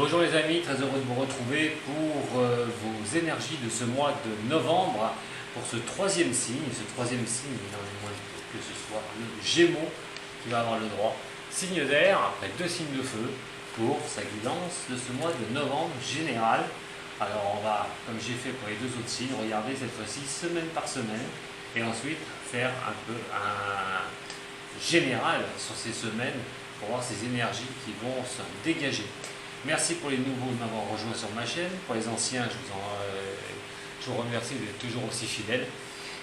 Bonjour les amis, très heureux de vous retrouver pour vos énergies de ce mois de novembre, pour ce troisième signe. Ce troisième signe, il en est moins que ce soit le Gémeaux qui va avoir le droit. Signe d'air, après deux signes de feu, pour sa guidance de ce mois de novembre général. Alors on va, comme j'ai fait pour les deux autres signes, regarder cette fois-ci semaine par semaine, et ensuite faire un peu un général sur ces semaines pour voir ces énergies qui vont se dégager. Merci pour les nouveaux de m'avoir rejoint sur ma chaîne. Pour les anciens, je vous remercie d'être toujours aussi fidèles.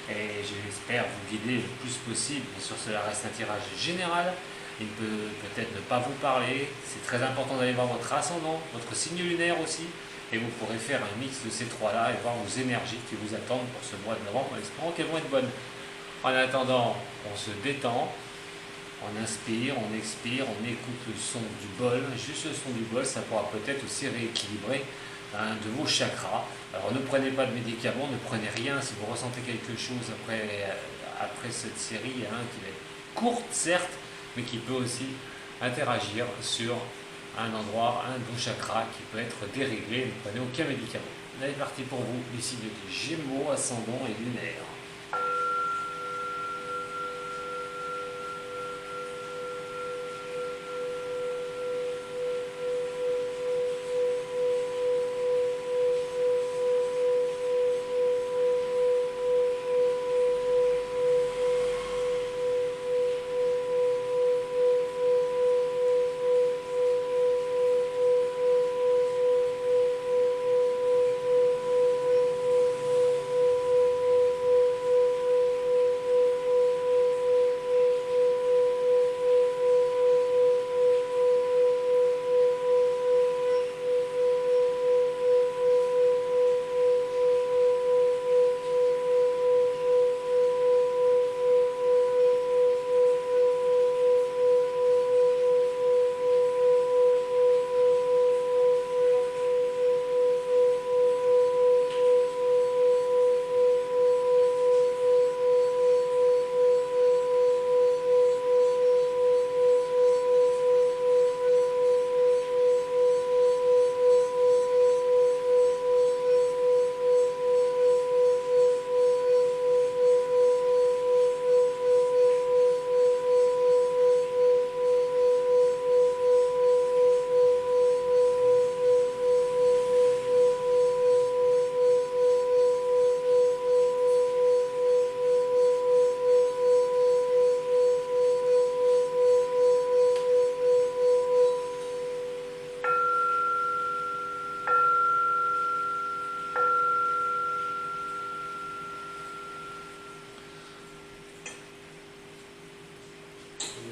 Et j'espère vous guider le plus possible. Bien sûr, cela reste un tirage général. Il peut peut-être ne pas vous parler. C'est très important d'aller voir votre ascendant, votre signe lunaire aussi. Et vous pourrez faire un mix de ces trois-là et voir vos énergies qui vous attendent pour ce mois de novembre, en espérant qu'elles vont être bonnes. En attendant, on se détend. On inspire, on expire, on écoute le son du bol. Juste le son du bol, ça pourra peut-être aussi rééquilibrer de vos chakras. Alors ne prenez pas de médicaments, ne prenez rien si vous ressentez quelque chose après cette série qui va être courte certes, mais qui peut aussi interagir sur un endroit, un de vos chakras qui peut être déréglé. Ne prenez aucun médicament. Allez, parti pour vous, les signes des Gémeaux, ascendant et lunaire.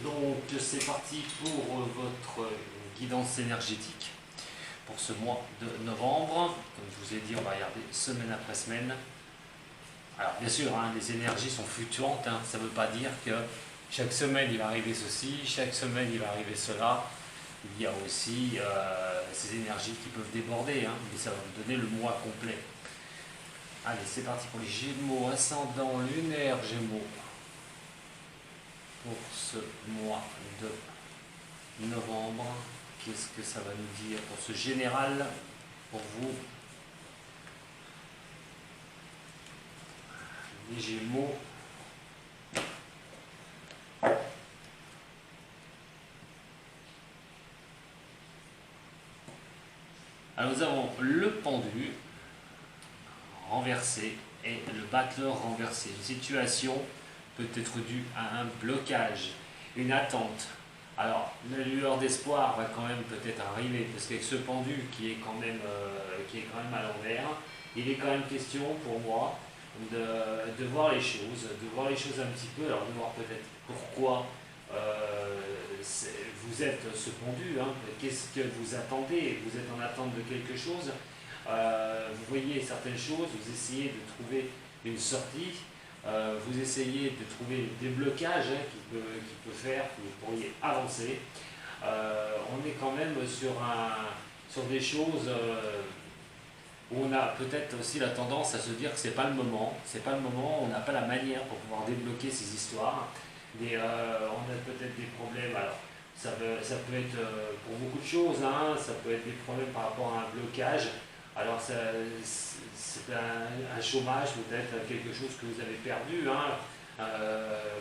Donc c'est parti pour votre guidance énergétique pour ce mois de novembre. Comme je vous ai dit, on va regarder semaine après semaine. Alors bien sûr, les énergies sont fluctuantes, ça ne veut pas dire que chaque semaine il va arriver ceci, chaque semaine il va arriver cela. Il y a aussi ces énergies qui peuvent déborder, mais ça va vous donner le mois complet. Allez, c'est parti pour les Gémeaux, ascendant lunaire Gémeaux. Pour ce mois de novembre, qu'est-ce que ça va nous dire pour ce général, pour vous, les Gémeaux? Alors nous avons le pendu renversé et le battleur renversé. Une situation peut être due à un blocage, une attente. Alors, la lueur d'espoir va quand même peut-être arriver, parce qu'avec ce pendu qui est quand même à l'envers, il est quand même question pour moi de voir les choses, un petit peu, alors de voir peut-être pourquoi vous êtes ce pendu, qu'est-ce que vous attendez, vous êtes en attente de quelque chose, vous voyez certaines choses, vous essayez de trouver une sortie, vous essayez de trouver des blocages qui peut faire que vous pourriez avancer. On est quand même sur des choses où on a peut-être aussi la tendance à se dire que c'est pas le moment, on n'a pas la manière pour pouvoir débloquer ces histoires. On a peut-être des problèmes. Alors, ça peut être pour beaucoup de choses, hein. Ça peut être des problèmes par rapport à un blocage. Alors c'est un chômage, peut-être quelque chose que vous avez perdu, hein.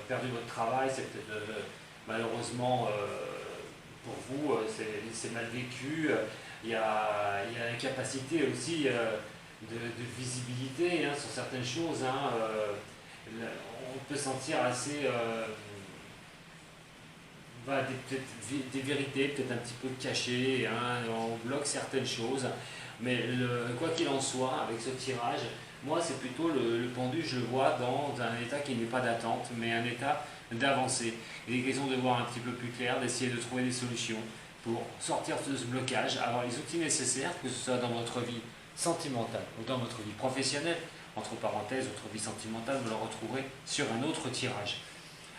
Perdu votre travail, c'est peut-être malheureusement pour vous, c'est mal vécu. Il y a l'incapacité aussi de visibilité, hein, sur certaines choses, hein. On peut sentir assez peut-être des vérités, peut-être un petit peu cachées, hein, on bloque certaines choses. Mais quoi qu'il en soit, avec ce tirage, moi c'est plutôt le pendu, je le vois dans un état qui n'est pas d'attente, mais un état d'avancée. Il est question de voir un petit peu plus clair, d'essayer de trouver des solutions pour sortir de ce blocage, avoir les outils nécessaires, que ce soit dans votre vie sentimentale ou dans votre vie professionnelle. Entre parenthèses, votre vie sentimentale, vous la retrouverez sur un autre tirage.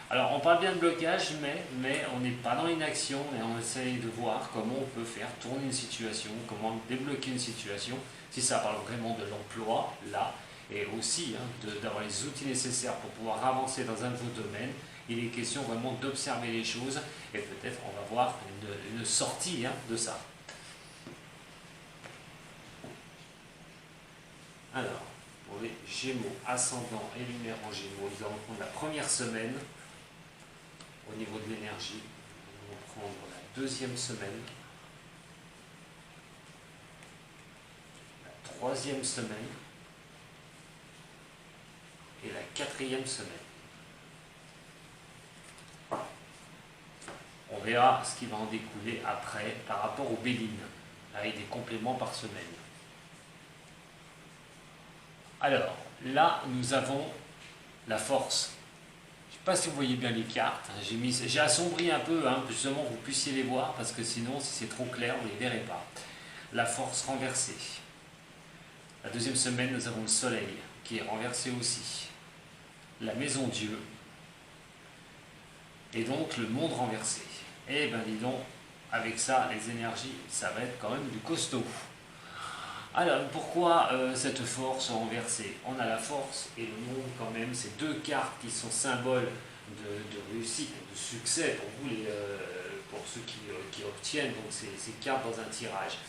Alors, on parle bien de blocage, mais on n'est pas dans l'inaction, mais on essaye de voir comment on peut faire tourner une situation, comment débloquer une situation, si ça parle vraiment de l'emploi, là, et aussi, hein, d'avoir les outils nécessaires pour pouvoir avancer dans un de vos domaines. Il est question vraiment d'observer les choses, et peut-être on va voir une sortie, hein, de ça. Alors, pour les Gémeaux, ascendant et lunaire en Gémeaux, nous allons prendre la première semaine. Au niveau de l'énergie, nous allons prendre la deuxième semaine, la troisième semaine et la quatrième semaine. On verra ce qui va en découler après par rapport aux Bélines, avec des compléments par semaine. Alors, là, nous avons la force. Je ne sais pas si vous voyez bien les cartes, j'ai assombri un peu, hein, justement que vous puissiez les voir, parce que sinon, si c'est trop clair, vous ne les verrez pas. La force renversée. La deuxième semaine, nous avons le soleil, qui est renversé aussi. La maison Dieu. Et donc, le monde renversé. Et ben dis donc, avec ça, les énergies, ça va être quand même du costaud. Alors, pourquoi cette force renversée? On a la force et le monde quand même, ces deux cartes qui sont symboles de réussite, de succès pour vous, pour ceux qui obtiennent donc, ces cartes dans un tirage.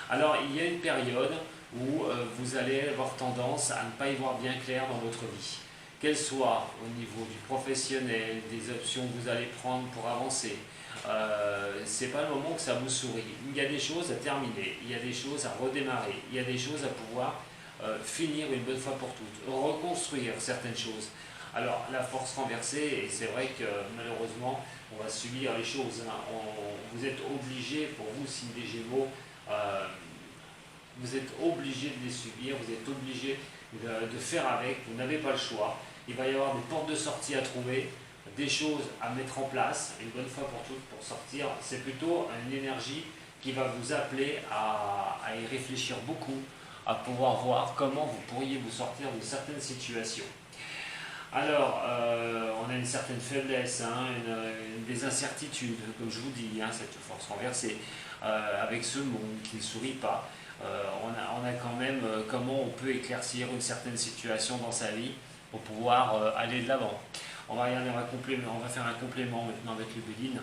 Alors, il y a une période où vous allez avoir tendance à ne pas y voir bien clair dans votre vie. Qu'elle soit au niveau du professionnel, des options que vous allez prendre pour avancer. C'est pas le moment que ça vous sourit. Il y a des choses à terminer, il y a des choses à redémarrer, il y a des choses à pouvoir finir une bonne fois pour toutes, reconstruire certaines choses. Alors la force renversée, et c'est vrai que malheureusement on va subir les choses, hein. Vous êtes obligé, pour vous signe des Gémeaux, vous êtes obligé de les subir, vous êtes obligé de faire avec, vous n'avez pas le choix. Il va y avoir des portes de sortie à trouver, des choses à mettre en place, une bonne fois pour toutes pour sortir. C'est plutôt une énergie qui va vous appeler à y réfléchir beaucoup, à pouvoir voir comment vous pourriez vous sortir de certaines situations. Alors, on a une certaine faiblesse, hein, des incertitudes, comme je vous dis, hein, cette force renversée, avec ce monde qui ne sourit pas. On a quand même comment on peut éclaircir une certaine situation dans sa vie pour pouvoir aller de l'avant. On va faire un complément maintenant avec les Bélines.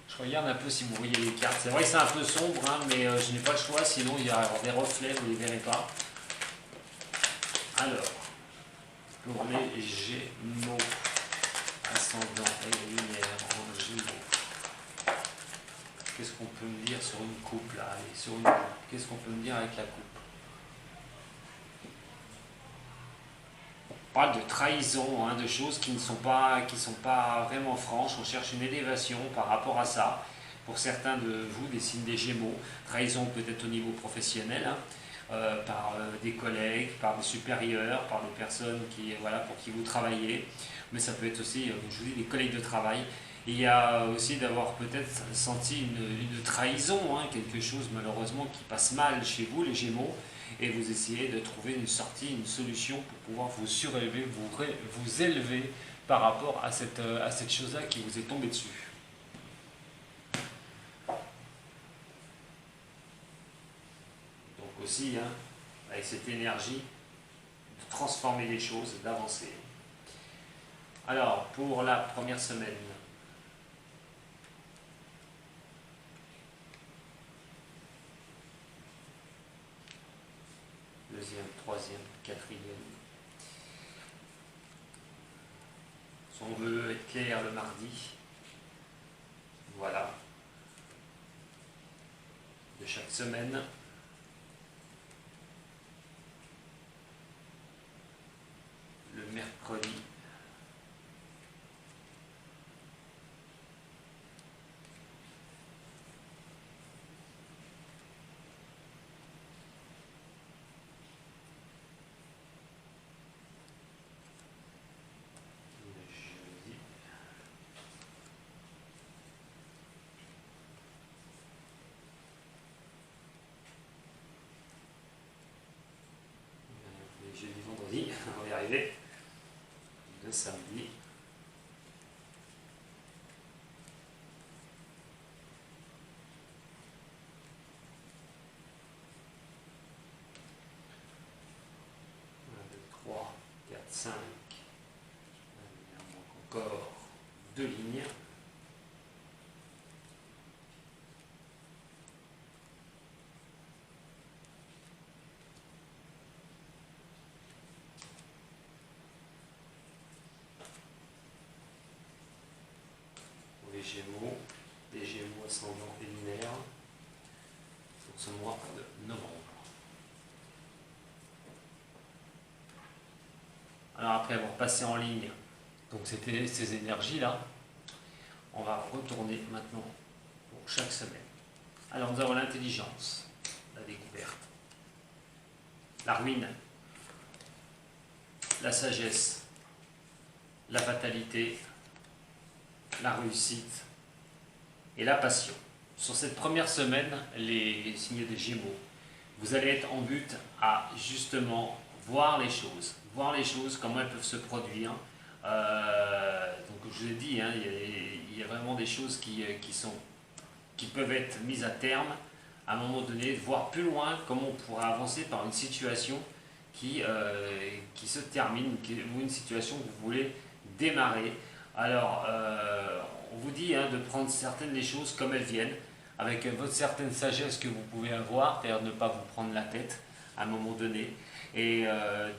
Je regarde un peu si vous voyez les cartes. C'est vrai que c'est un peu sombre, hein, mais je n'ai pas le choix, sinon il y aura des reflets, vous ne les verrez pas. Alors, pour les Gémeaux, ascendant et lunaire en Gémeaux, qu'est-ce qu'on peut me dire sur une coupe là? Allez, sur une coupe. Qu'est-ce qu'on peut me dire avec la coupe? On parle de trahison, hein, de choses qui ne sont pas vraiment franches. On cherche une élévation par rapport à ça. Pour certains de vous, des signes des Gémeaux, trahison peut-être au niveau professionnel, hein, par des collègues, par des supérieurs, par des personnes pour qui vous travaillez. Mais ça peut être aussi, comme je vous dis, des collègues de travail. Il y a aussi d'avoir peut-être senti une trahison, hein, quelque chose malheureusement qui passe mal chez vous, les Gémeaux. Et vous essayez de trouver une sortie, une solution pour pouvoir vous surélever, vous élever par rapport à cette chose-là qui vous est tombée dessus. Donc aussi, hein, avec cette énergie, de transformer les choses, d'avancer. Alors, pour la première semaine, deuxième, troisième, quatrième. Si on veut être clair le mardi, voilà, de chaque semaine. Le mercredi. Jeudi, vendredi, on va y arriver. Le samedi. Un, deux, trois, quatre, cinq. Il manque encore 2 lignes. Les Gémeaux ascendant et lunaire pour ce mois de novembre. Alors après avoir passé en ligne donc c'était ces énergies-là, on va retourner maintenant pour chaque semaine. Alors nous avons l'intelligence, la découverte, la ruine, la sagesse, la fatalité, la réussite et la passion. Sur cette première semaine, les signes des Gémeaux, vous allez être en but à justement voir les choses, comment elles peuvent se produire. Donc je vous ai dit, hein, il y a vraiment des choses qui peuvent être mises à terme à un moment donné, voir plus loin comment on pourra avancer par une situation qui se termine, ou une situation que vous voulez démarrer. Alors, on vous dit de prendre certaines des choses comme elles viennent, avec votre certaine sagesse que vous pouvez avoir, c'est-à-dire ne pas vous prendre la tête à un moment donné, et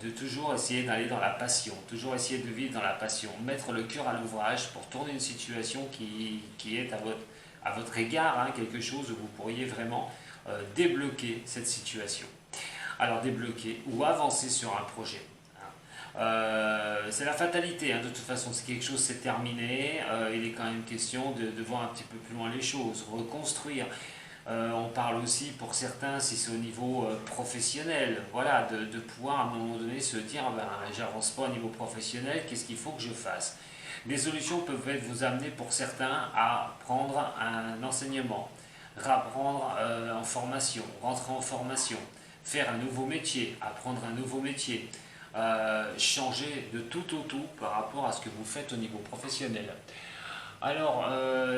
de toujours essayer d'aller dans la passion, toujours essayer de vivre dans la passion, mettre le cœur à l'ouvrage pour tourner une situation qui est à votre égard, quelque chose où vous pourriez vraiment débloquer cette situation. Alors débloquer ou avancer sur un projet. C'est la fatalité, de toute façon, c'est quelque chose, c'est terminé, il est quand même question de voir un petit peu plus loin les choses, reconstruire. On parle aussi pour certains, si c'est au niveau professionnel, voilà, de pouvoir à un moment donné se dire, j'avance pas au niveau professionnel, qu'est-ce qu'il faut que je fasse? Des solutions peuvent vous amener pour certains à prendre un enseignement, apprendre en formation, rentrer en formation, faire un nouveau métier, apprendre un nouveau métier. Changer de tout au tout par rapport à ce que vous faites au niveau professionnel. Alors,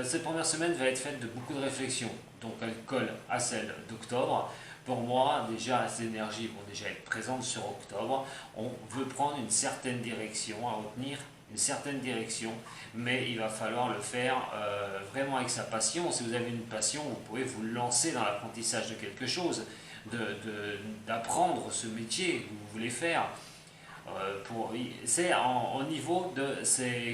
cette première semaine va être faite de beaucoup de réflexions, donc elle colle à celle d'octobre. Pour moi, déjà, ces énergies vont déjà être présentes sur octobre. On veut prendre une certaine direction, à retenir une certaine direction, mais il va falloir le faire vraiment avec sa passion. Si vous avez une passion, vous pouvez vous lancer dans l'apprentissage de quelque chose, d'apprendre ce métier que vous voulez faire. C'est au niveau de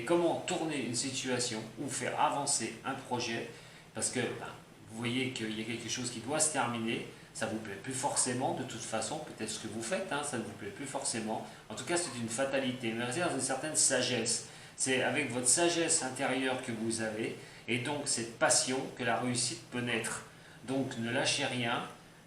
comment tourner une situation ou faire avancer un projet, parce que vous voyez qu'il y a quelque chose qui doit se terminer, ça ne vous plaît plus forcément de toute façon, peut-être ce que vous faites, ça ne vous plaît plus forcément, en tout cas c'est une fatalité, mais c'est dans une certaine sagesse, c'est avec votre sagesse intérieure que vous avez, et donc cette passion que la réussite peut naître, donc ne lâchez rien.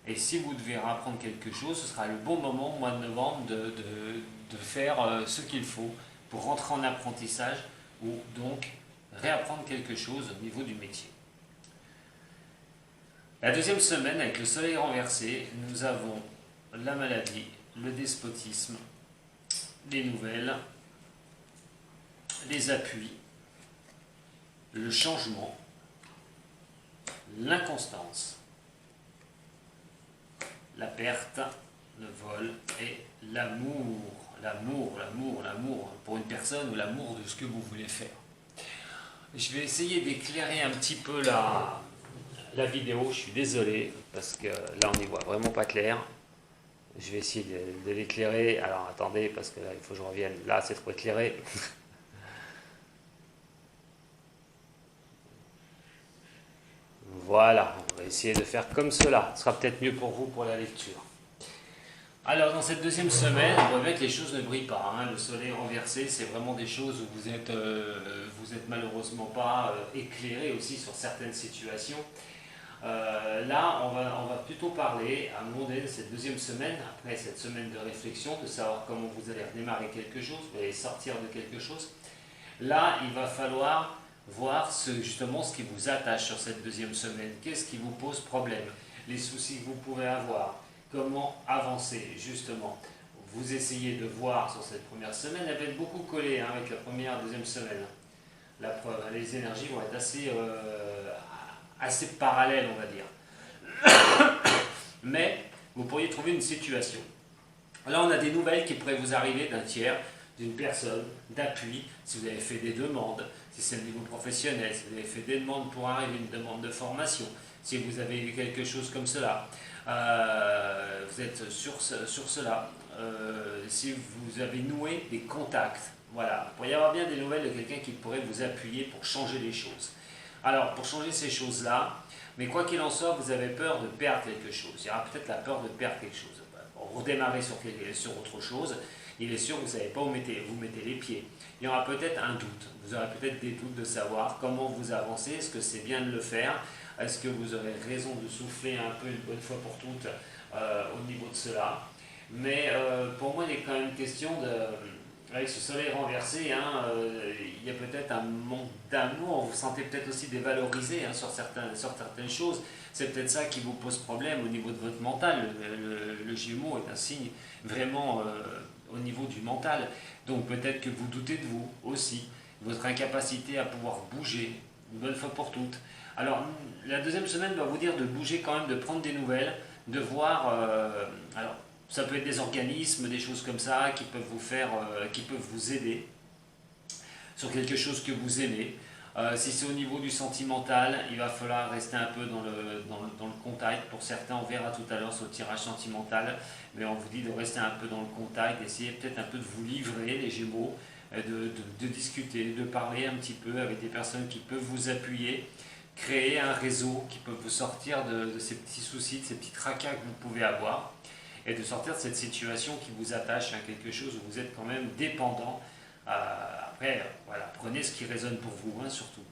Et si vous devez apprendre quelque chose, ce sera le bon moment au mois de novembre de faire ce qu'il faut pour rentrer en apprentissage ou donc réapprendre quelque chose au niveau du métier. La deuxième semaine, avec le soleil renversé, nous avons la maladie, le despotisme, les nouvelles, les appuis, le changement, l'inconstance, la perte, le vol et l'amour. L'amour pour une personne ou l'amour de ce que vous voulez faire. Je vais essayer d'éclairer un petit peu la vidéo, je suis désolé, parce que là on n'y voit vraiment pas clair. Je vais essayer de l'éclairer. Alors attendez, parce que là, il faut que je revienne. Là, c'est trop éclairé. Voilà, on va essayer de faire comme cela. Ce sera peut-être mieux pour vous pour la lecture. Alors, dans cette deuxième semaine, on voit bien que les choses ne brillent pas. Hein. Le soleil renversé, c'est vraiment des choses où vous êtes malheureusement pas éclairé aussi sur certaines situations. Là, on va plutôt parler à un moment donné de cette deuxième semaine, après cette semaine de réflexion, de savoir comment vous allez redémarrer quelque chose, vous allez sortir de quelque chose. Là, il va falloir voir justement ce qui vous attache sur cette deuxième semaine. Qu'est-ce qui vous pose problème? Les soucis que vous pouvez avoir. Comment avancer, justement. Vous essayez de voir sur cette première semaine, elle va être beaucoup collée hein, avec la première et deuxième semaine. La preuve, les énergies vont être assez parallèles, on va dire. Mais vous pourriez trouver une situation. Là, on a des nouvelles qui pourraient vous arriver d'un tiers, d'une personne, d'appui, si vous avez fait des demandes, si c'est au niveau professionnel, si vous avez fait des demandes pour arriver, une demande de formation, si vous avez eu quelque chose comme cela, vous êtes sur cela, si vous avez noué des contacts, voilà, il pourrait y avoir bien des nouvelles de quelqu'un qui pourrait vous appuyer pour changer les choses. Alors, pour changer ces choses-là, mais quoi qu'il en soit, vous avez peur de perdre quelque chose. Il y aura peut-être la peur de perdre quelque chose. Pour redémarrer sur autre chose, il est sûr que vous ne savez pas où vous mettez les pieds. Il y aura peut-être un doute. Vous aurez peut-être des doutes de savoir comment vous avancez. Est-ce que c'est bien de le faire? Est-ce que vous aurez raison de souffler un peu une bonne fois pour toutes au niveau de cela? Mais pour moi, il est quand même question de... Avec ce soleil renversé, hein, il y a peut-être un manque d'amour, vous vous sentez peut-être aussi dévalorisé hein, sur certaines choses. C'est peut-être ça qui vous pose problème au niveau de votre mental. Le Gémeaux est un signe vraiment au niveau du mental. Donc peut-être que vous doutez de vous aussi, votre incapacité à pouvoir bouger, une bonne fois pour toutes. Alors la deuxième semaine va vous dire de bouger quand même, de prendre des nouvelles, de voir... alors, ça peut être des organismes, des choses comme ça qui peuvent qui peuvent vous aider sur quelque chose que vous aimez. Si c'est au niveau du sentimental, il va falloir rester un peu dans le contact. Pour certains, on verra tout à l'heure sur le tirage sentimental, mais on vous dit de rester un peu dans le contact, d'essayer peut-être un peu de vous livrer, les Gémeaux, de discuter, de parler un petit peu avec des personnes qui peuvent vous appuyer, créer un réseau qui peut vous sortir de ces petits soucis, de ces petits tracas que vous pouvez avoir, et de sortir de cette situation qui vous attache à quelque chose où vous êtes quand même dépendant. Après, voilà, prenez ce qui résonne pour vous, hein, surtout.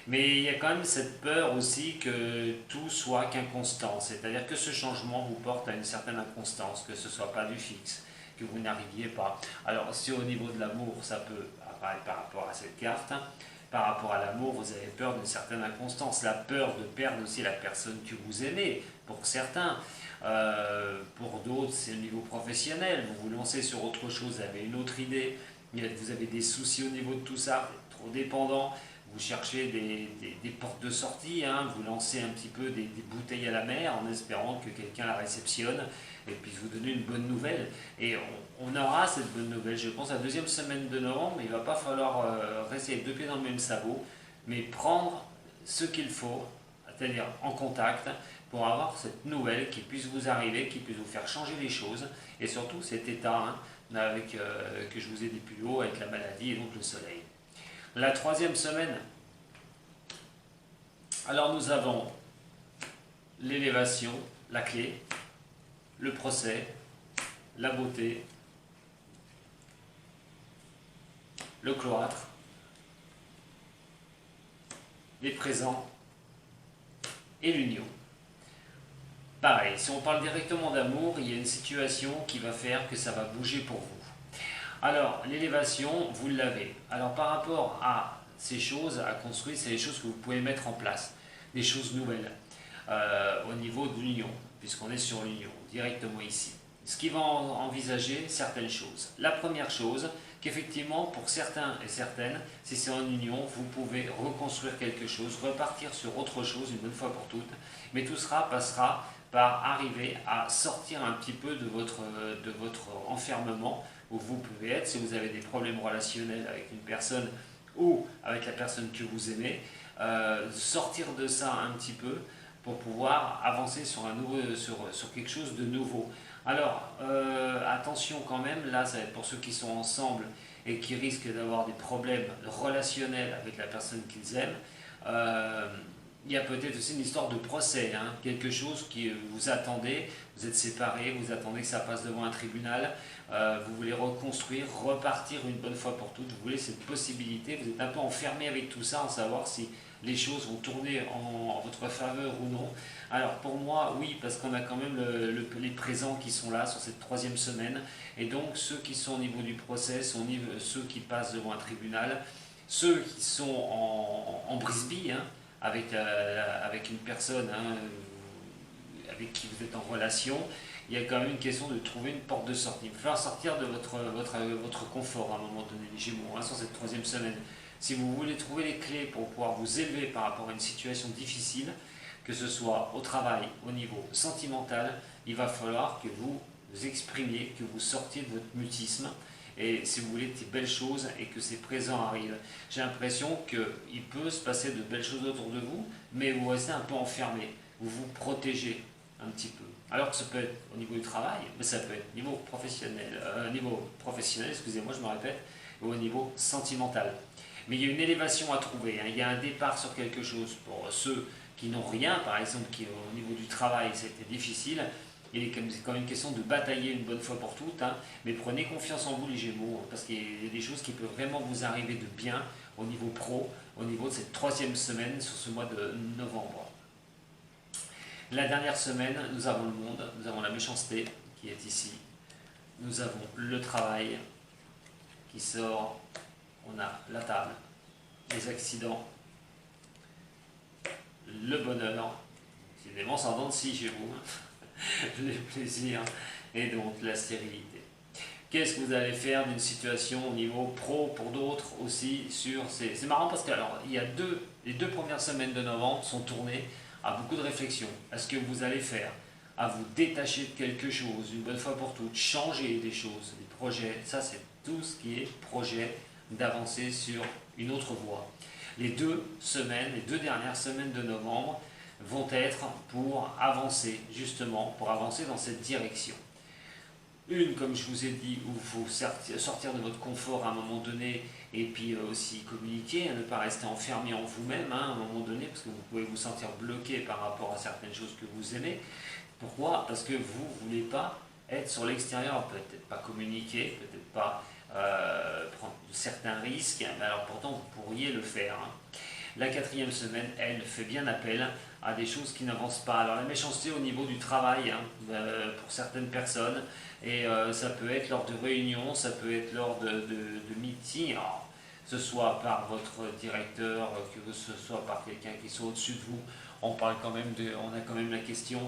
Mais il y a quand même cette peur aussi que tout soit qu'inconstant, c'est-à-dire que ce changement vous porte à une certaine inconstance, que ce ne soit pas du fixe, que vous n'arriviez pas. Alors, si au niveau de l'amour, ça peut apparaître par rapport à cette carte, hein, par rapport à l'amour, vous avez peur d'une certaine inconstance, la peur de perdre aussi la personne que vous aimez, pour certains. Pour d'autres, c'est au niveau professionnel, vous vous lancez sur autre chose, vous avez une autre idée, vous avez des soucis au niveau de tout ça, vous êtes trop dépendant, vous cherchez des portes de sortie, hein, vous lancez un petit peu des bouteilles à la mer en espérant que quelqu'un la réceptionne et puisse vous donner une bonne nouvelle. Et on aura cette bonne nouvelle, je pense, la deuxième semaine de novembre. Il ne va pas falloir rester les deux pieds dans le même sabot, mais prendre ce qu'il faut, c'est-à-dire en contact, pour avoir cette nouvelle qui puisse vous arriver, qui puisse vous faire changer les choses, et surtout cet état hein, que je vous ai dit plus haut, avec la maladie et donc le soleil. La troisième semaine, alors nous avons l'élévation, la clé, le procès, la beauté, le cloître, les présents et l'union. Pareil, si on parle directement d'amour, il y a une situation qui va faire que ça va bouger pour vous. Alors, l'élévation, vous l'avez. Alors, par rapport à ces choses à construire, c'est les choses que vous pouvez mettre en place, des choses nouvelles au niveau de l'union, puisqu'on est sur l'union, directement ici. Ce qui va envisager certaines choses. La première chose, qu'effectivement, pour certains et certaines, si c'est en union, vous pouvez reconstruire quelque chose, repartir sur autre chose une bonne fois pour toutes, mais tout cela passera par arriver à sortir un petit peu de votre enfermement où vous pouvez être, si vous avez des problèmes relationnels avec une personne ou avec la personne que vous aimez, sortir de ça un petit peu, pour pouvoir avancer sur, sur quelque chose de nouveau. Alors, attention quand même, là, ça va être pour ceux qui sont ensemble et qui risquent d'avoir des problèmes relationnels avec la personne qu'ils aiment. Il y a peut-être aussi une histoire de procès, hein, quelque chose qui vous attendez, vous êtes séparés, vous attendez que ça passe devant un tribunal, vous voulez reconstruire, repartir une bonne fois pour toutes, vous voulez cette possibilité, vous êtes un peu enfermé avec tout ça, en savoir si les choses vont tourner en votre faveur ou non. Alors pour moi, oui, parce qu'on a quand même les présents qui sont là sur cette troisième semaine, et donc ceux qui sont au niveau du procès, ceux qui passent devant un tribunal, ceux qui sont en brisbille, hein, avec une personne, hein, avec qui vous êtes en relation, il y a quand même une question de trouver une porte de sortie. Il va falloir sortir de votre confort à un moment donné, les Gémeaux, hein, sur cette troisième semaine. Si vous voulez trouver les clés pour pouvoir vous élever par rapport à une situation difficile, que ce soit au travail, au niveau sentimental, il va falloir que vous exprimiez, que vous sortiez de votre mutisme, et si vous voulez des belles choses et que ces présents arrivent. J'ai l'impression qu'il peut se passer de belles choses autour de vous, mais vous restez un peu enfermé, vous vous protégez un petit peu. Alors que ça peut être au niveau du travail, mais ça peut être au niveau professionnel, excusez-moi, je me répète, ou au niveau sentimental. Mais il y a une élévation à trouver, hein. Il y a un départ sur quelque chose. Pour ceux qui n'ont rien, par exemple, qui au niveau du travail, c'était difficile, il est quand même une question de batailler une bonne fois pour toutes, hein. Mais prenez confiance en vous, les Gémeaux, parce qu'il y a des choses qui peuvent vraiment vous arriver de bien au niveau pro, au niveau de cette troisième semaine sur ce mois de novembre. La dernière semaine, nous avons le monde, nous avons la méchanceté qui est ici, nous avons le travail qui sort, on a la table, les accidents, le bonheur, décidément ça en dents de scie chez vous, les plaisirs et donc la stérilité. Qu'est-ce que vous allez faire d'une situation au niveau pro pour d'autres aussi sur ces... C'est marrant parce que alors, les deux premières semaines de novembre sont tournées à beaucoup de réflexions. Est-ce que vous allez faire à vous détacher de quelque chose une bonne fois pour toutes, changer des choses, des projets, ça c'est tout ce qui est projet d'avancer sur une autre voie. Les deux dernières semaines de novembre vont être pour avancer, justement, pour avancer dans cette direction. Une, comme je vous ai dit, où il faut sortir de votre confort à un moment donné et puis aussi communiquer, ne pas rester enfermé en vous-même, hein, à un moment donné, parce que vous pouvez vous sentir bloqué par rapport à certaines choses que vous aimez. Pourquoi? Parce que vous ne voulez pas être sur l'extérieur, peut-être pas communiquer, peut-être pas prendre certains risques, mais alors pourtant vous pourriez le faire, hein. La quatrième semaine, elle fait bien appel à des choses qui n'avancent pas. Alors la méchanceté au niveau du travail, hein, pour certaines personnes, et ça peut être lors de réunions, ça peut être lors de meetings, alors, que ce soit par votre directeur, que ce soit par quelqu'un qui soit au-dessus de vous. On a quand même la question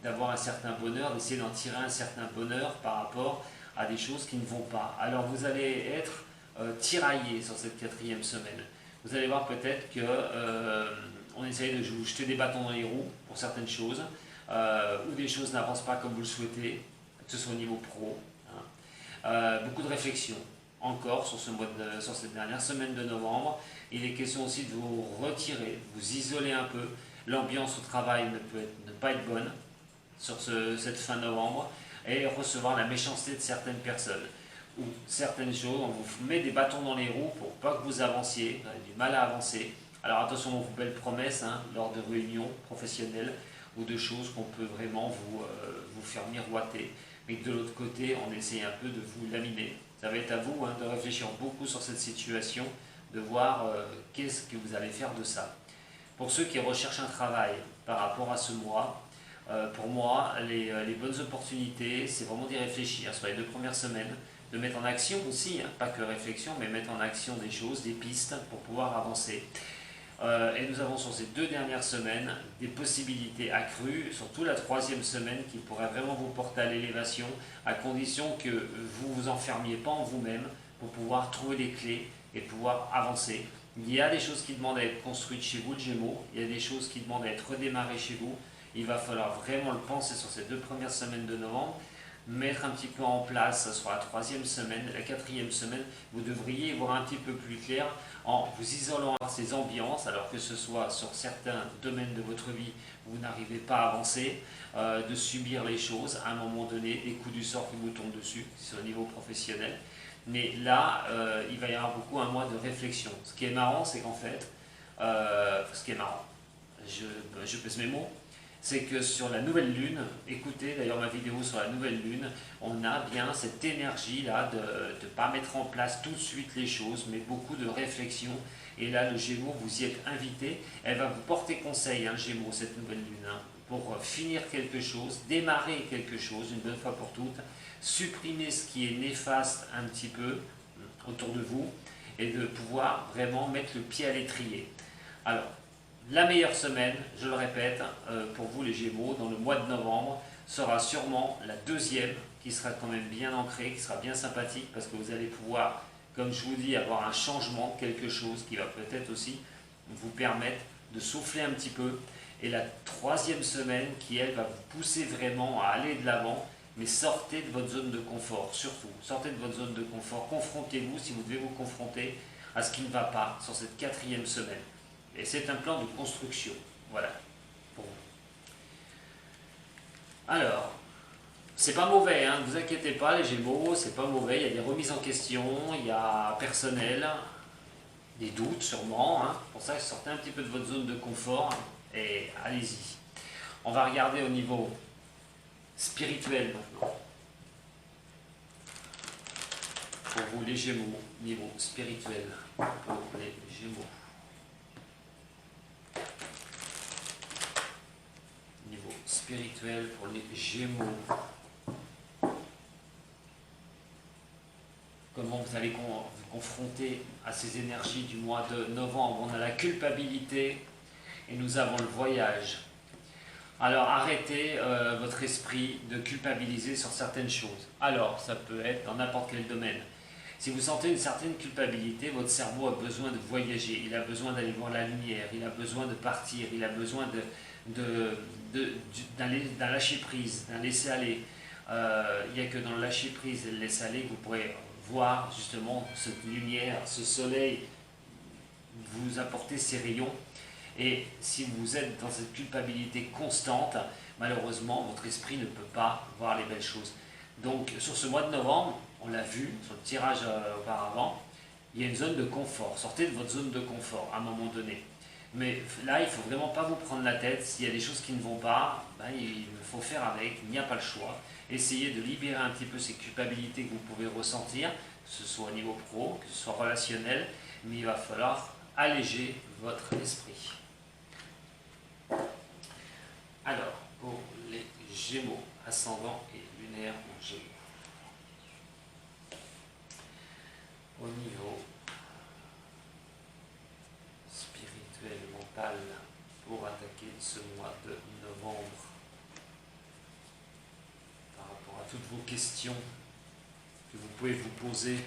d'avoir un certain bonheur, d'essayer d'en tirer un certain bonheur par rapport à des choses qui ne vont pas. Alors vous allez être tiraillé sur cette quatrième semaine. Vous allez voir peut-être qu'on essaye de vous jeter des bâtons dans les roues pour certaines choses, ou des choses n'avancent pas comme vous le souhaitez, que ce soit au niveau pro, hein. Beaucoup de réflexion encore sur cette dernière semaine de novembre. Il est question aussi de vous retirer, de vous isoler un peu. L'ambiance au travail ne pas être bonne sur cette fin novembre, et recevoir la méchanceté de certaines personnes ou certaines choses, on vous met des bâtons dans les roues pour pas que vous avanciez, vous avez du mal à avancer. Alors attention aux belles promesses, hein, lors de réunions professionnelles ou de choses qu'on peut vraiment vous faire miroiter, mais que de l'autre côté on essaie un peu de vous laminer. Ça va être à vous, hein, de réfléchir beaucoup sur cette situation, de voir qu'est-ce que vous allez faire de ça. Pour ceux qui recherchent un travail par rapport à ce mois, pour moi, les bonnes opportunités, c'est vraiment d'y réfléchir sur les 2 premières semaines, de mettre en action aussi, hein, pas que réflexion, mais mettre en action des choses, des pistes pour pouvoir avancer. Et nous avons sur ces 2 dernières semaines des possibilités accrues, surtout la 3e semaine qui pourrait vraiment vous porter à l'élévation, à condition que vous ne vous enfermiez pas en vous-même pour pouvoir trouver les clés et pouvoir avancer. Il y a des choses qui demandent à être construites chez vous, le Gémeaux, il y a des choses qui demandent à être redémarrées chez vous. Il va falloir vraiment le penser sur ces 2 premières semaines de novembre, mettre un petit peu en place, ça sera la troisième semaine, la quatrième semaine, vous devriez y voir un petit peu plus clair en vous isolant à ces ambiances, alors que ce soit sur certains domaines de votre vie, vous n'arrivez pas à avancer, de subir les choses, à un moment donné, des coups du sort qui vous tombent dessus, c'est au niveau professionnel. Mais là, il va y avoir beaucoup un mois de réflexion. Ce qui est marrant, c'est qu'en fait, ce qui est marrant, je pèse mes mots, c'est que sur la nouvelle lune, écoutez d'ailleurs ma vidéo sur la nouvelle lune, on a bien cette énergie-là de ne pas mettre en place tout de suite les choses, mais beaucoup de réflexion. Et là, le Gémeaux, vous y êtes invité. Elle va vous porter conseil, hein, Gémeaux, cette nouvelle lune, hein, pour finir quelque chose, démarrer quelque chose une bonne fois pour toutes, supprimer ce qui est néfaste un petit peu autour de vous et de pouvoir vraiment mettre le pied à l'étrier. Alors, la meilleure semaine, je le répète, pour vous les Gémeaux, dans le mois de novembre, sera sûrement la deuxième, qui sera quand même bien ancrée, qui sera bien sympathique, parce que vous allez pouvoir, comme je vous dis, avoir un changement, quelque chose qui va peut-être aussi vous permettre de souffler un petit peu. Et la troisième semaine, qui elle va vous pousser vraiment à aller de l'avant, mais sortez de votre zone de confort, surtout. Sortez de votre zone de confort, confrontez-vous, si vous devez vous confronter à ce qui ne va pas sur cette quatrième semaine. Et c'est un plan de construction. Voilà. Pour vous. Alors, c'est pas mauvais, hein, ne vous inquiétez pas, les Gémeaux, c'est pas mauvais. Il y a des remises en question, il y a personnel, des doutes sûrement. Hein. Pour ça, sortez un petit peu de votre zone de confort et allez-y. On va regarder au niveau spirituel maintenant. Pour vous, les Gémeaux, niveau spirituel. Pour les Gémeaux. Niveau spirituel pour les Gémeaux. Comment vous allez vous confronter à ces énergies du mois de novembre? On a la culpabilité et nous avons le voyage. Alors arrêtez votre esprit de culpabiliser sur certaines choses. Alors ça peut être dans n'importe quel domaine. Si vous sentez une certaine culpabilité, votre cerveau a besoin de voyager, il a besoin d'aller voir la lumière, il a besoin de partir, il a besoin d'un lâcher prise, d'un laisser aller. Il n'y a que dans le lâcher prise et le laisser aller que vous pourrez voir justement cette lumière, ce soleil vous apporter ces rayons. Et si vous êtes dans cette culpabilité constante, malheureusement votre esprit ne peut pas voir les belles choses. Donc sur ce mois de novembre, on l'a vu sur le tirage auparavant, il y a une zone de confort. Sortez de votre zone de confort à un moment donné. Mais là, il ne faut vraiment pas vous prendre la tête. S'il y a des choses qui ne vont pas, ben, il faut faire avec, il n'y a pas le choix. Essayez de libérer un petit peu ces culpabilités que vous pouvez ressentir, que ce soit au niveau pro, que ce soit relationnel, mais il va falloir alléger votre esprit. Alors, pour les Gémeaux, ascendant et lunaire en Gémeaux. Au niveau spirituel, mental, pour attaquer ce mois de novembre, par rapport à toutes vos questions que vous pouvez vous poser.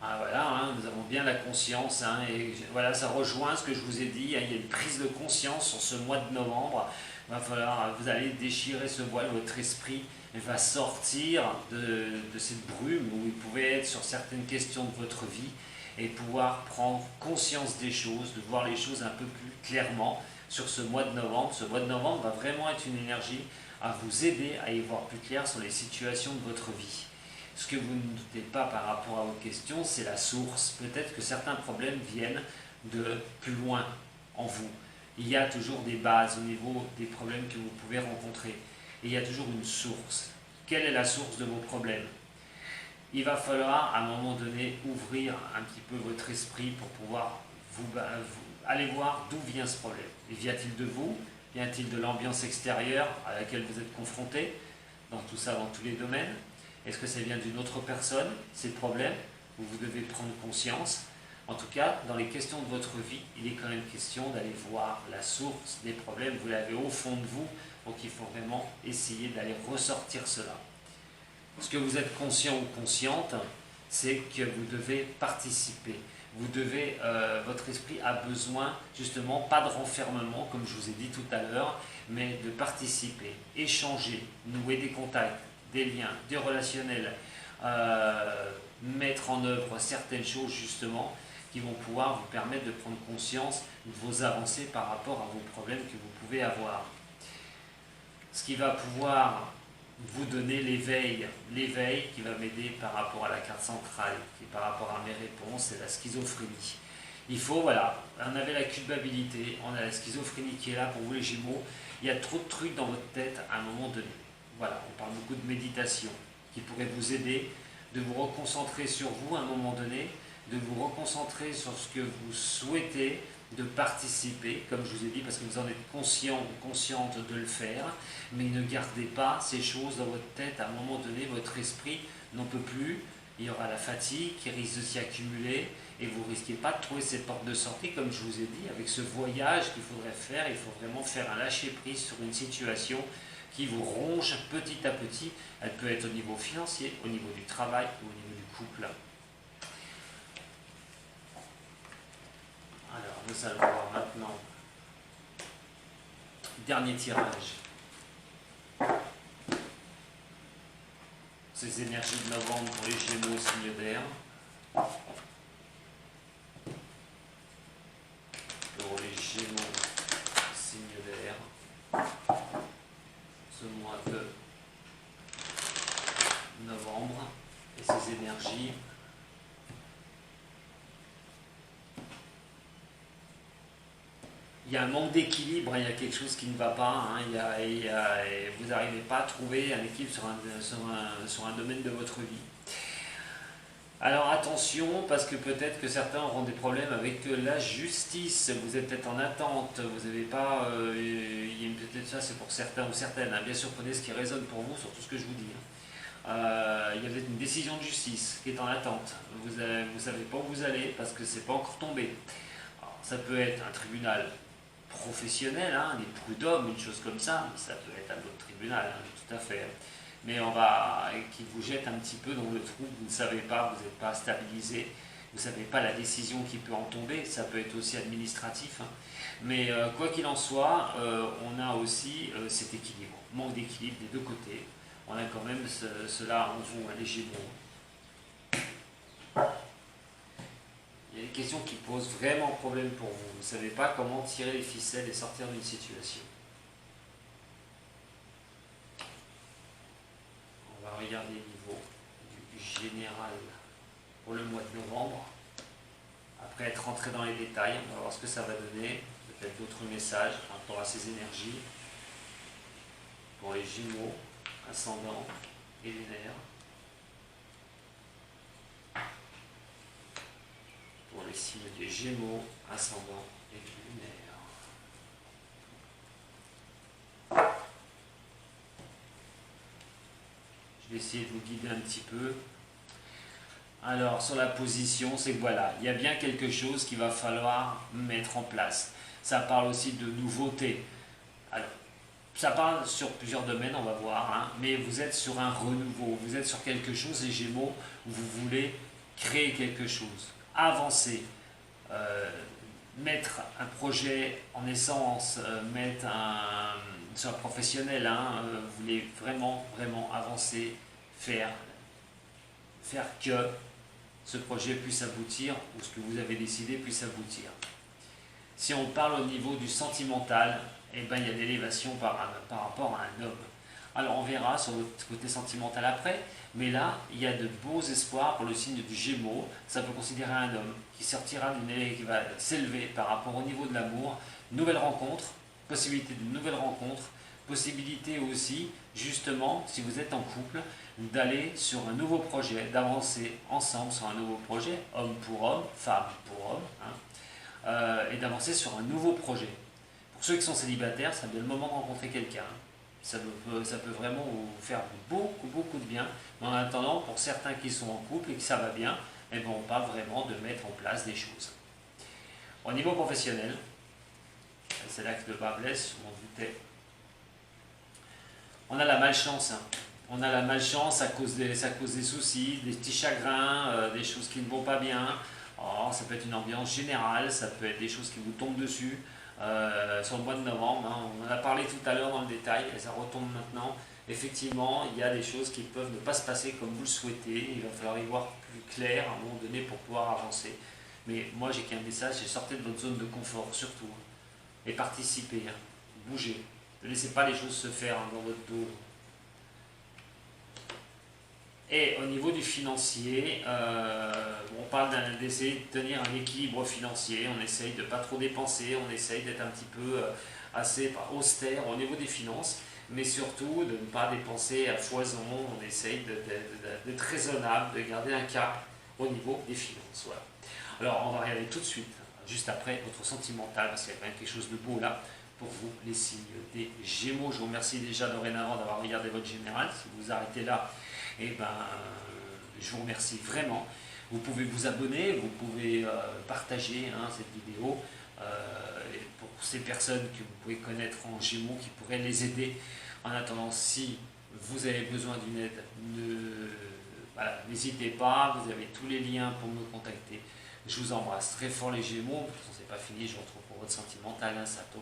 Ah, voilà, hein, nous avons bien la conscience, hein, et voilà, ça rejoint ce que je vous ai dit, hein, il y a une prise de conscience sur ce mois de novembre. Il va falloir, vous allez déchirer ce voile, votre esprit va sortir de cette brume où vous pouvez être sur certaines questions de votre vie et pouvoir prendre conscience des choses, de voir les choses un peu plus clairement sur ce mois de novembre. Ce mois de novembre va vraiment être une énergie à vous aider à y voir plus clair sur les situations de votre vie. Ce que vous ne doutez pas par rapport à vos questions, c'est la source. Peut-être que certains problèmes viennent de plus loin en vous. Il y a toujours des bases au niveau des problèmes que vous pouvez rencontrer. Et il y a toujours une source. Quelle est la source de vos problèmes? Il va falloir à un moment donné ouvrir un petit peu votre esprit pour pouvoir aller voir d'où vient ce problème. Et vient-il de vous? Vient-il de l'ambiance extérieure à laquelle vous êtes confronté? Dans tout ça, dans tous les domaines. Est-ce que ça vient d'une autre personne, ces problèmes, où vous devez prendre conscience? En tout cas, dans les questions de votre vie, il est quand même question d'aller voir la source des problèmes. Vous l'avez au fond de vous, donc il faut vraiment essayer d'aller ressortir cela. Ce que vous êtes conscient ou consciente, c'est que vous devez participer. votre esprit a besoin justement, pas de renfermement comme je vous ai dit tout à l'heure, mais de participer, échanger, nouer des contacts, des liens, des relationnels, mettre en œuvre certaines choses justement qui vont pouvoir vous permettre de prendre conscience de vos avancées par rapport à vos problèmes que vous pouvez avoir. Ce qui va pouvoir vous donner l'éveil qui va m'aider par rapport à la carte centrale, qui par rapport à mes réponses, c'est la schizophrénie. Il faut, voilà, on avait la culpabilité, on a la schizophrénie qui est là pour vous les Gémeaux. Il y a trop de trucs dans votre tête à un moment donné. Voilà, on parle beaucoup de méditation qui pourrait vous aider, de vous reconcentrer sur vous à un moment donné, de vous reconcentrer sur ce que vous souhaitez, de participer, comme je vous ai dit, parce que vous en êtes conscient ou consciente de le faire, mais ne gardez pas ces choses dans votre tête. À un moment donné, votre esprit n'en peut plus, il y aura la fatigue qui risque de s'y accumuler, et vous ne risquez pas de trouver cette porte de sortie, comme je vous ai dit, avec ce voyage qu'il faudrait faire. Il faut vraiment faire un lâcher-prise sur une situation qui vous ronge petit à petit. Elle peut être au niveau financier, au niveau du travail ou au niveau du couple. Alors, nous allons voir maintenant dernier tirage. Ces énergies de novembre pour les Gémeaux, signe d'air. Pour les Gémeaux, signe d'air. Ce mois de novembre et ces énergies. Il y a un manque d'équilibre, il y a quelque chose qui ne va pas, hein, vous n'arrivez pas à trouver un équilibre sur un domaine de votre vie. Alors attention, parce que peut-être que certains auront des problèmes avec la justice, vous êtes peut-être en attente, vous n'avez pas, peut-être ça c'est pour certains ou certaines, hein. Bien sûr prenez ce qui résonne pour vous sur tout ce que je vous dis. Il y a peut-être une décision de justice qui est en attente, vous ne savez pas où vous allez parce que c'est pas encore tombé. Alors, ça peut être un tribunal professionnel, hein, des prud'hommes, une chose comme ça, mais ça peut être un autre tribunal, hein, tout à fait. Mais qui vous jette un petit peu dans le trou, vous ne savez pas, vous n'êtes pas stabilisé, vous ne savez pas la décision qui peut en tomber, ça peut être aussi administratif. Hein. Mais quoi qu'il en soit, on a aussi cet équilibre, manque d'équilibre des deux côtés. On a quand même cela en vous, hein, les Gémeaux. Il y a des questions qui posent vraiment problème pour vous. Vous ne savez pas comment tirer les ficelles et sortir d'une situation. On va regarder le niveau du général pour le mois de novembre. Après être rentré dans les détails, on va voir ce que ça va donner. Peut-être d'autres messages par rapport à ces énergies. Pour les Gémeaux, ascendant et lunaire. Pour les signes des Gémeaux, ascendant et lunaire. Je vais essayer de vous guider un petit peu. Alors, sur la position, c'est que voilà, il y a bien quelque chose qu'il va falloir mettre en place. Ça parle aussi de nouveautés. Alors, ça parle sur plusieurs domaines, on va voir, hein, mais vous êtes sur un renouveau, vous êtes sur quelque chose, les Gémeaux, où vous voulez créer quelque chose, avancer, mettre un projet en essence, mettre sur un professionnel, hein, vous voulez vraiment, vraiment avancer, faire que ce projet puisse aboutir, ou ce que vous avez décidé puisse aboutir. Si on parle au niveau du sentimental, eh ben, il y a l'élévation par rapport à un homme. Alors on verra sur le côté sentimental après, mais là, il y a de beaux espoirs pour le signe du Gémeaux. Ça peut considérer un homme qui sortira qui va s'élever par rapport au niveau de l'amour. Nouvelle rencontre, possibilité de nouvelles rencontres, possibilité aussi, justement, si vous êtes en couple, d'aller sur un nouveau projet, d'avancer ensemble sur un nouveau projet, homme pour homme, femme pour homme, hein, et d'avancer sur un nouveau projet. Pour ceux qui sont célibataires, ça va être le moment de rencontrer quelqu'un. Ça peut vraiment vous faire beaucoup, beaucoup de bien. Mais en attendant, pour certains qui sont en couple et que ça va bien, eh bien, on parle vraiment de mettre en place des choses. Au niveau professionnel, c'est là que le bas blesse, je m'en doutais. On a la malchance. Hein. On a la malchance à cause des soucis, des petits chagrins, des choses qui ne vont pas bien. Alors, ça peut être une ambiance générale, ça peut être des choses qui vous tombent dessus sur le mois de novembre. Hein. On en a parlé tout à l'heure dans le détail et ça retombe maintenant. Effectivement, il y a des choses qui peuvent ne pas se passer comme vous le souhaitez. Il va falloir y voir plus clair à un moment donné pour pouvoir avancer. Mais moi, j'ai qu'un message, c'est sortez de votre zone de confort surtout. Et participez, hein. Bougez. Ne laissez pas les choses se faire hein, dans votre dos. Et au niveau du financier, on parle d'essayer de tenir un équilibre financier, on essaye de ne pas trop dépenser, on essaye d'être un petit peu assez austère au niveau des finances, mais surtout de ne pas dépenser à foison, on essaye d'être raisonnable, de garder un cap au niveau des finances. Voilà. Alors on va regarder tout de suite, juste après, votre sentimental, parce qu'il y a quand même quelque chose de beau là pour vous, les signes des Gémeaux. Je vous remercie déjà dorénavant d'avoir regardé votre général. Si vous vous arrêtez là, eh ben, je vous remercie vraiment. Vous pouvez vous abonner, vous pouvez partager hein, cette vidéo pour ces personnes que vous pouvez connaître en Gémeaux qui pourraient les aider. En attendant, si vous avez besoin d'une aide, n'hésitez pas, vous avez tous les liens pour me contacter. Je vous embrasse très fort les Gémeaux, de toute façon c'est pas fini, je vous retrouve pour votre sentimental, hein, Sato.